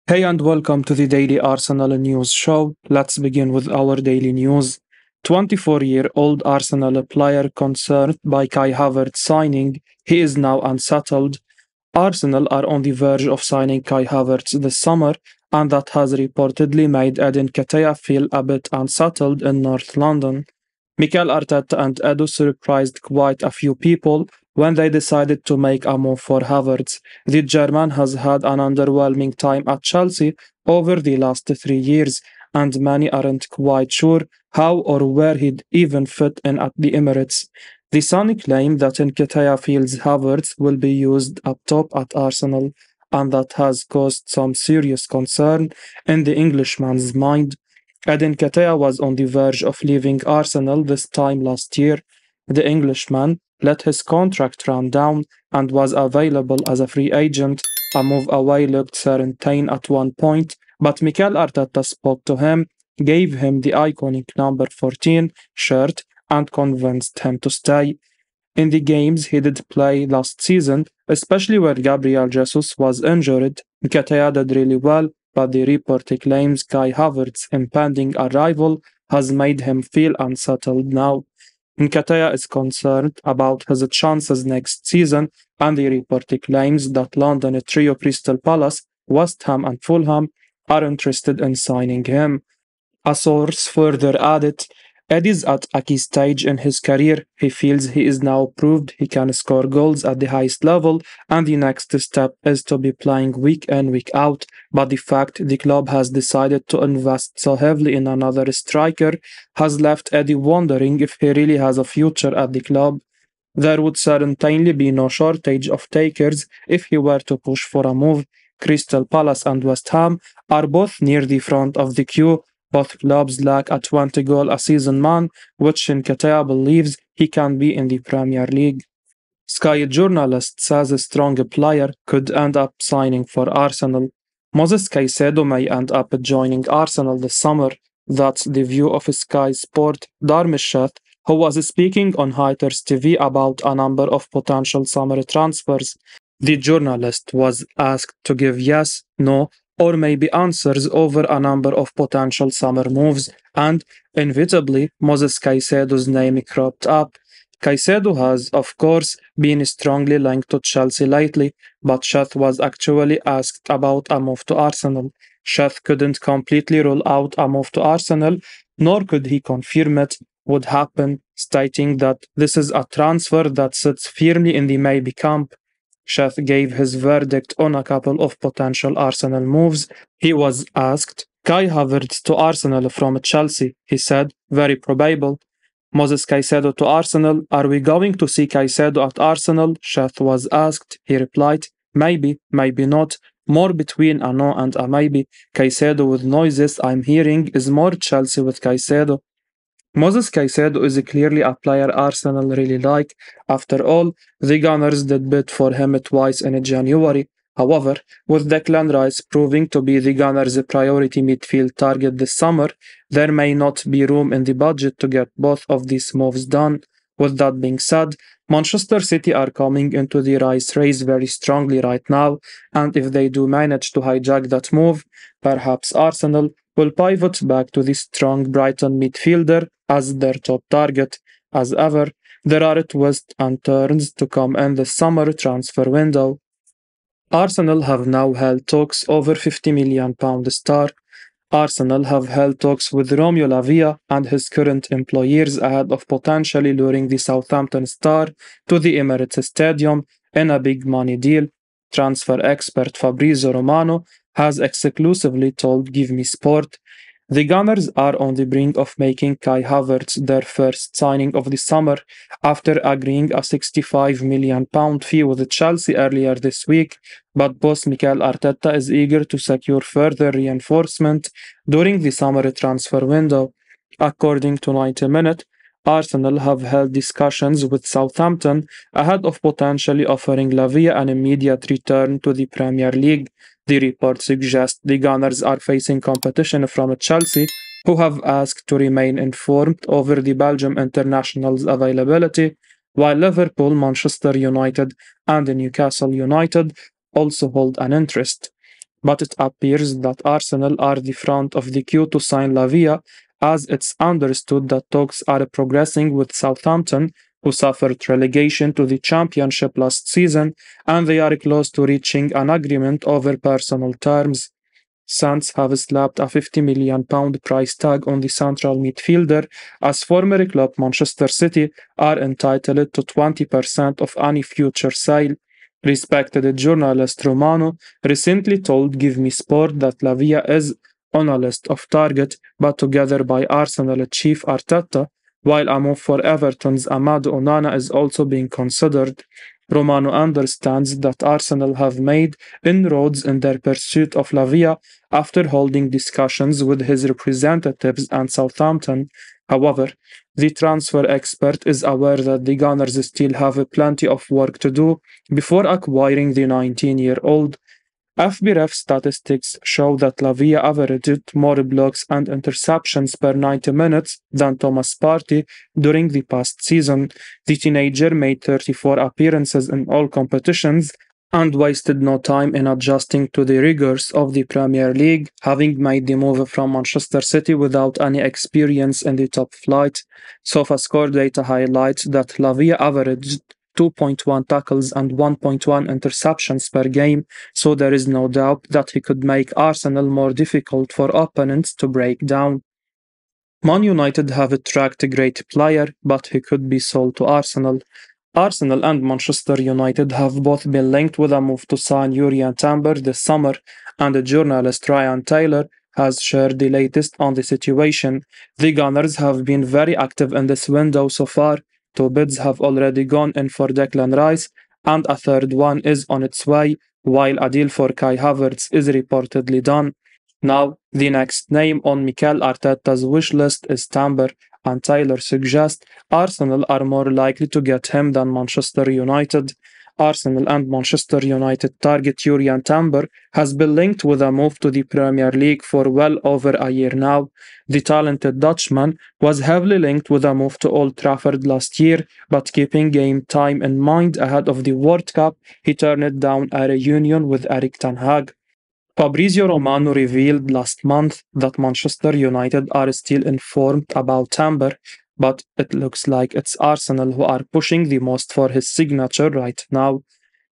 Hey and welcome to the Daily Arsenal News Show. Let's begin with our daily news. 24-year-old Arsenal player concerned by Kai Havertz signing. He is now unsettled. Arsenal are on the verge of signing Kai Havertz this summer, and that has reportedly made Eddie Nketiah feel a bit unsettled in North London. Mikel Arteta and Edu surprised quite a few people when they decided to make a move for Havertz. The German has had an underwhelming time at Chelsea over the last 3 years, and many aren't quite sure how or where he'd even fit in at the Emirates. The Sun claim that Nketiah feels Havertz will be used up top at Arsenal, and that has caused some serious concern in the Englishman's mind. Eddie Nketiah was on the verge of leaving Arsenal this time last year. The Englishman let his contract run down and was available as a free agent. A move away looked certain at one point, but Mikel Arteta spoke to him, gave him the iconic number 14 shirt, and convinced him to stay. In the games he did play last season, especially where Gabriel Jesus was injured, Nketiah did really well, but the report claims Kai Havertz's impending arrival has made him feel unsettled now. Nketiah is concerned about his chances next season, and the report claims that London trio Crystal Palace, West Ham, and Fulham are interested in signing him. A source further added, Eddie's at a key stage in his career. He feels he is now proved he can score goals at the highest level, and the next step is to be playing week in, week out. But the fact the club has decided to invest so heavily in another striker has left Eddie wondering if he really has a future at the club. There would certainly be no shortage of takers if he were to push for a move. Crystal Palace and West Ham are both near the front of the queue. Both clubs lack a 20-goal-a-season man, which Nketiah believes he can be in the Premier League. Sky journalist says a strong player could end up signing for Arsenal. Moises Caicedo may end up joining Arsenal this summer. That's the view of Sky Sports Dharmesh Sheth, who was speaking on Hayters TV about a number of potential summer transfers. The journalist was asked to give yes, no, or maybe answers over a number of potential summer moves, and inevitably Moises Caicedo's name cropped up. Caicedo has, of course, been strongly linked to Chelsea lately, but Sheth was actually asked about a move to Arsenal. Sheth couldn't completely rule out a move to Arsenal, nor could he confirm it would happen, stating that this is a transfer that sits firmly in the maybe camp. Sheth gave his verdict on a couple of potential Arsenal moves. He was asked, Kai Havertz to Arsenal from Chelsea. He said, very probable. Moises Caicedo to Arsenal. Are we going to see Caicedo at Arsenal? Sheth was asked. He replied, maybe, maybe not. More between a no and a maybe. Caicedo with noises I'm hearing is more Chelsea with Caicedo. Moises Caicedo is clearly a player Arsenal really like. After all, the Gunners did bid for him twice in January. However, with Declan Rice proving to be the Gunners' priority midfield target this summer, there may not be room in the budget to get both of these moves done. With that being said, Manchester City are coming into the Rice race very strongly right now, and if they do manage to hijack that move, perhaps Arsenal will pivot back to the strong Brighton midfielder as their top target. As ever, there are twists and turns to come in the summer transfer window. Arsenal have now held talks over £50 million star. Arsenal have held talks with Romeo Lavia and his current employers ahead of potentially luring the Southampton star to the Emirates Stadium in a big money deal. Transfer expert Fabrizio Romano has exclusively told GIVEMESPORT. The Gunners are on the brink of making Kai Havertz their first signing of the summer after agreeing a £65 million fee with Chelsea earlier this week, but boss Mikel Arteta is eager to secure further reinforcement during the summer transfer window. According to 90 Minute, Arsenal have held discussions with Southampton ahead of potentially offering Lavia an immediate return to the Premier League. The report suggests the Gunners are facing competition from Chelsea, who have asked to remain informed over the Belgium international's availability, while Liverpool, Manchester United, and Newcastle United also hold an interest. but it appears that Arsenal are the front of the queue to sign Lavia, as it's understood that talks are progressing with Southampton, who suffered relegation to the Championship last season, and they are close to reaching an agreement over personal terms. Saints have slapped a £50 million price tag on the central midfielder, as former club Manchester City are entitled to 20% of any future sale. Respected journalist Romano recently told GIVEMESPORT that Lavia is on a list of targets put together by Arsenal chief Arteta, while a move for Everton's Amadou Onana is also being considered. Romano understands that Arsenal have made inroads in their pursuit of Lavia after holding discussions with his representatives and Southampton. However, the transfer expert is aware that the Gunners still have plenty of work to do before acquiring the 19-year-old. FBref statistics show that Lavia averaged more blocks and interceptions per 90 minutes than Thomas Partey during the past season. The teenager made 34 appearances in all competitions and wasted no time in adjusting to the rigors of the Premier League, having made the move from Manchester City without any experience in the top flight. SofaScore data highlights that Lavia averaged 2.1 tackles and 1.1 interceptions per game, so there is no doubt that he could make Arsenal more difficult for opponents to break down. Man United have attracted a great player, but he could be sold to Arsenal. Arsenal and Manchester United have both been linked with a move to sign Julian Timber this summer, and the journalist Ryan Taylor has shared the latest on the situation. The Gunners have been very active in this window so far. 2 bids have already gone in for Declan Rice, and a third one is on its way, while a deal for Kai Havertz is reportedly done. Now, the next name on Mikel Arteta's wish list is Timber, and Taylor suggests Arsenal are more likely to get him than Manchester United. Arsenal and Manchester United target Julian Timber has been linked with a move to the Premier League for well over a year now. The talented Dutchman was heavily linked with a move to Old Trafford last year, but keeping game time in mind ahead of the World Cup, he turned down a reunion with Erik ten Hag. Fabrizio Romano revealed last month that Manchester United are still informed about Timber, but it looks like it's Arsenal who are pushing the most for his signature right now.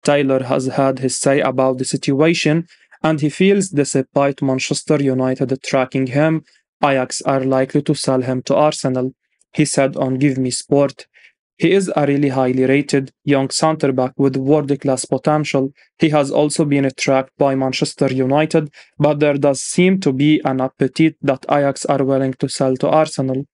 Taylor has had his say about the situation, and he feels despite Manchester United tracking him, Ajax are likely to sell him to Arsenal. He said on Give Me Sport, "He is a really highly rated young centre-back with world-class potential. He has also been tracked by Manchester United, but there does seem to be an appetite that Ajax are willing to sell to Arsenal.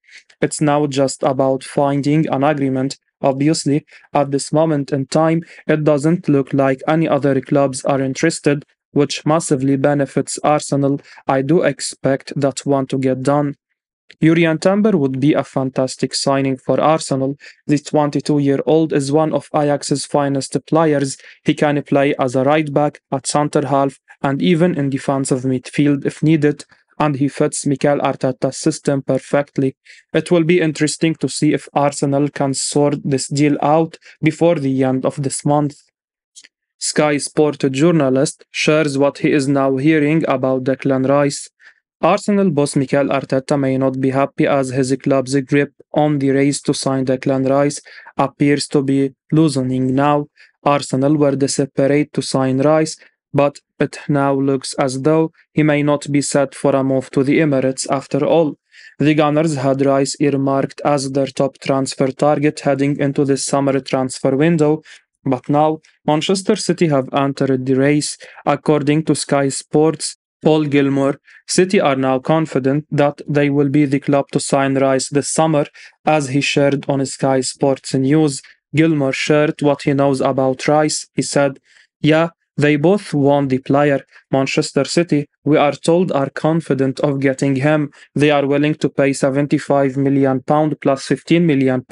It's now just about finding an agreement. Obviously, at this moment in time, it doesn't look like any other clubs are interested, which massively benefits Arsenal. I do expect that one to get done." Julian Timber would be a fantastic signing for Arsenal. The 22-year-old is one of Ajax's finest players. He can play as a right back, at centre half, and even in defensive midfield if needed, and he fits Mikel Arteta's system perfectly. It will be interesting to see if Arsenal can sort this deal out before the end of this month. Sky Sports journalist shares what he is now hearing about Declan Rice. Arsenal boss Mikel Arteta may not be happy as his club's grip on the race to sign Declan Rice appears to be loosening now. Arsenal were desperate to sign Rice, but it now looks as though he may not be set for a move to the Emirates after all. The Gunners had Rice earmarked as their top transfer target heading into the summer transfer window, but now Manchester City have entered the race. According to Sky Sports, Paul Gilmore, City are now confident that they will be the club to sign Rice this summer, as he shared on Sky Sports News. Gilmore shared what he knows about Rice. He said, "Yeah, they both want the player. Manchester City, we are told, are confident of getting him. They are willing to pay £75 million plus £15 million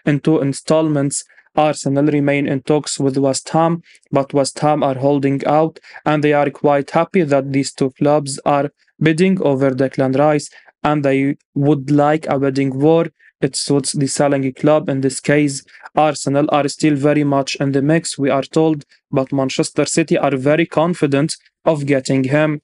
in 2 installments. Arsenal remain in talks with West Ham, but West Ham are holding out, and they are quite happy that these 2 clubs are bidding over Declan Rice, and they would like a bidding war it suits the selling club. In this case, Arsenal are still very much in the mix, we are told, but Manchester City are very confident of getting him.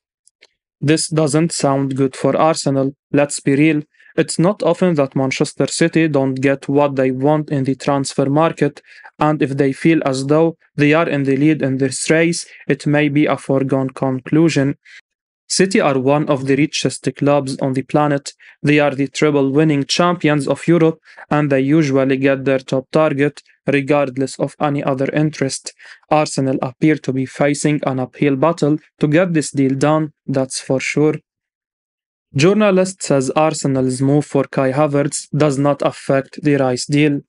This doesn't sound good for Arsenal, let's be real. It's not often that Manchester City don't get what they want in the transfer market, and if they feel as though they are in the lead in this race, it may be a foregone conclusion. City are one of the richest clubs on the planet. They are the treble winning champions of Europe, and they usually get their top target regardless of any other interest. Arsenal appear to be facing an uphill battle to get this deal done, that's for sure. Journalist says Arsenal's move for Kai Havertz does not affect the Rice deal.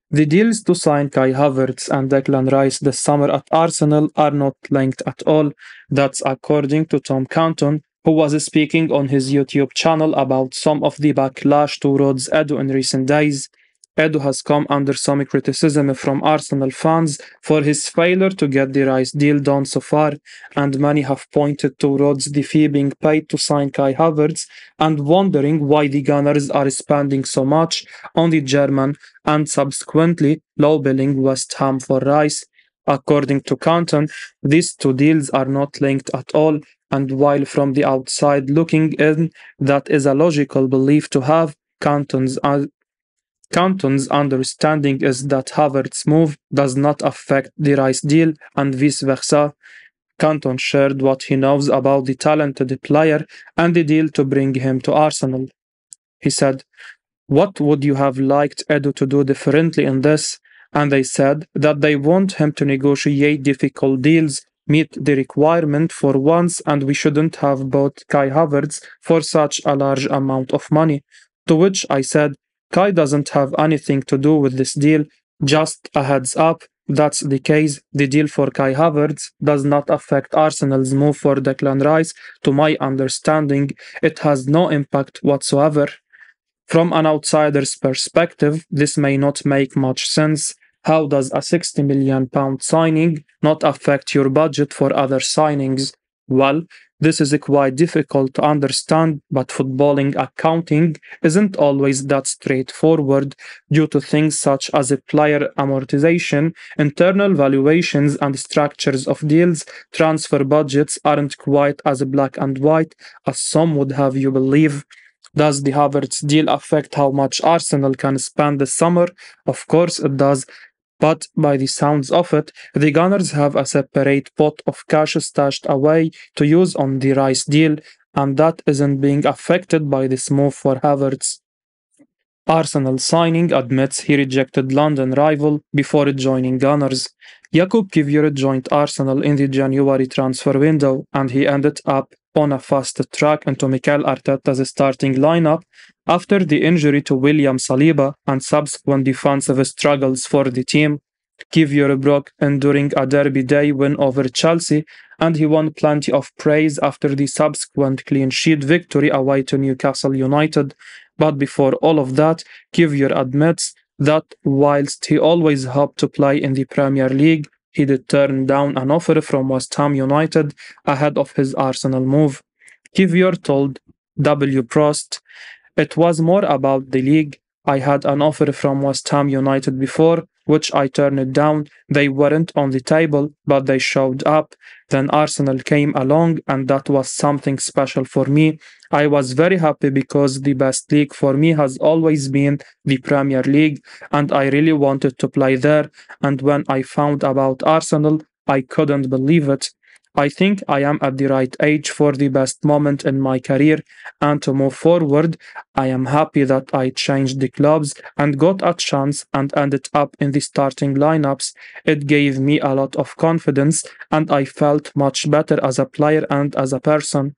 The deals to sign Kai Havertz and Declan Rice this summer at Arsenal are not linked at all. That's according to Tom Canton, who was speaking on his YouTube channel about some of the backlash towards Edu in recent days. Edu has come under some criticism from Arsenal fans for his failure to get the Rice deal done so far, and many have pointed towards the fee being paid to sign Kai Havertz and wondering why the Gunners are spending so much on the German and subsequently low-billing West Ham for Rice. According to Canton, these two deals are not linked at all, and while from the outside looking in, that is a logical belief to have, Canton's understanding is that Havertz's move does not affect the Rice deal and vice versa. Canton shared what he knows about the talented player and the deal to bring him to Arsenal. He said, "What would you have liked Edu to do differently in this?" And they said that they want him to negotiate difficult deals, meet the requirement for once, and we shouldn't have bought Kai Havertz for such a large amount of money. To which I said, Kai doesn't have anything to do with this deal, just a heads up. That's the case. The deal for Kai Havertz does not affect Arsenal's move for Declan Rice. To my understanding, it has no impact whatsoever. From an outsider's perspective, this may not make much sense. How does a £60 million signing not affect your budget for other signings? Well, this is quite difficult to understand, but footballing accounting isn't always that straightforward due to things such as player amortization, internal valuations, and structures of deals. Transfer budgets aren't quite as black and white as some would have you believe. Does the Havertz deal affect how much Arsenal can spend this summer? Of course it does. But by the sounds of it, the Gunners have a separate pot of cash stashed away to use on the Rice deal, and that isn't being affected by this move for Havertz. Arsenal signing admits he rejected London rival before joining Gunners. Jakub Kiwior joined Arsenal in the January transfer window, and he ended up on a fast track into Mikel Arteta's starting lineup after the injury to William Saliba and subsequent defensive struggles for the team. Kiwior broke in during a Derby Day win over Chelsea, and he won plenty of praise after the subsequent clean sheet victory away to Newcastle United. But before all of that, Kiwior admits that whilst he always hoped to play in the Premier League, he did turn down an offer from West Ham United ahead of his Arsenal move. Kiwior told W. Prost, "It was more about the league. I had an offer from West Ham United before, which I turned down. They weren't on the table, but they showed up. Then Arsenal came along, and that was something special for me. I was very happy because the best league for me has always been the Premier League, and I really wanted to play there. And when I found about Arsenal, I couldn't believe it. I think I am at the right age for the best moment in my career, and to move forward, I am happy that I changed the clubs and got a chance and ended up in the starting lineups. It gave me a lot of confidence, and I felt much better as a player and as a person."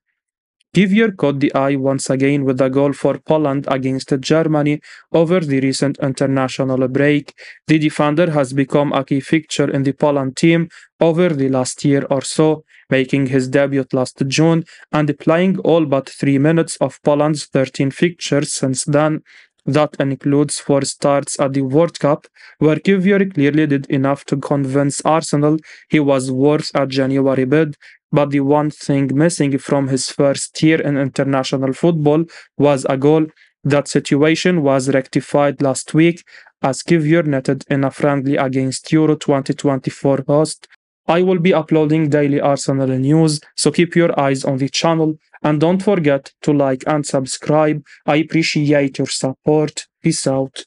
Kiwior caught the eye once again with a goal for Poland against Germany over the recent international break. The defender has become a key fixture in the Poland team over the last year or so, making his debut last June and playing all but 3 minutes of Poland's 13 fixtures since then. That includes 4 starts at the World Cup, where Kiwior clearly did enough to convince Arsenal he was worth a January bid. But the one thing missing from his first year in international football was a goal. That situation was rectified last week as Kivior netted in a friendly against Euro 2024 host. I will be uploading daily Arsenal news, so keep your eyes on the channel and don't forget to like and subscribe. I appreciate your support. Peace out.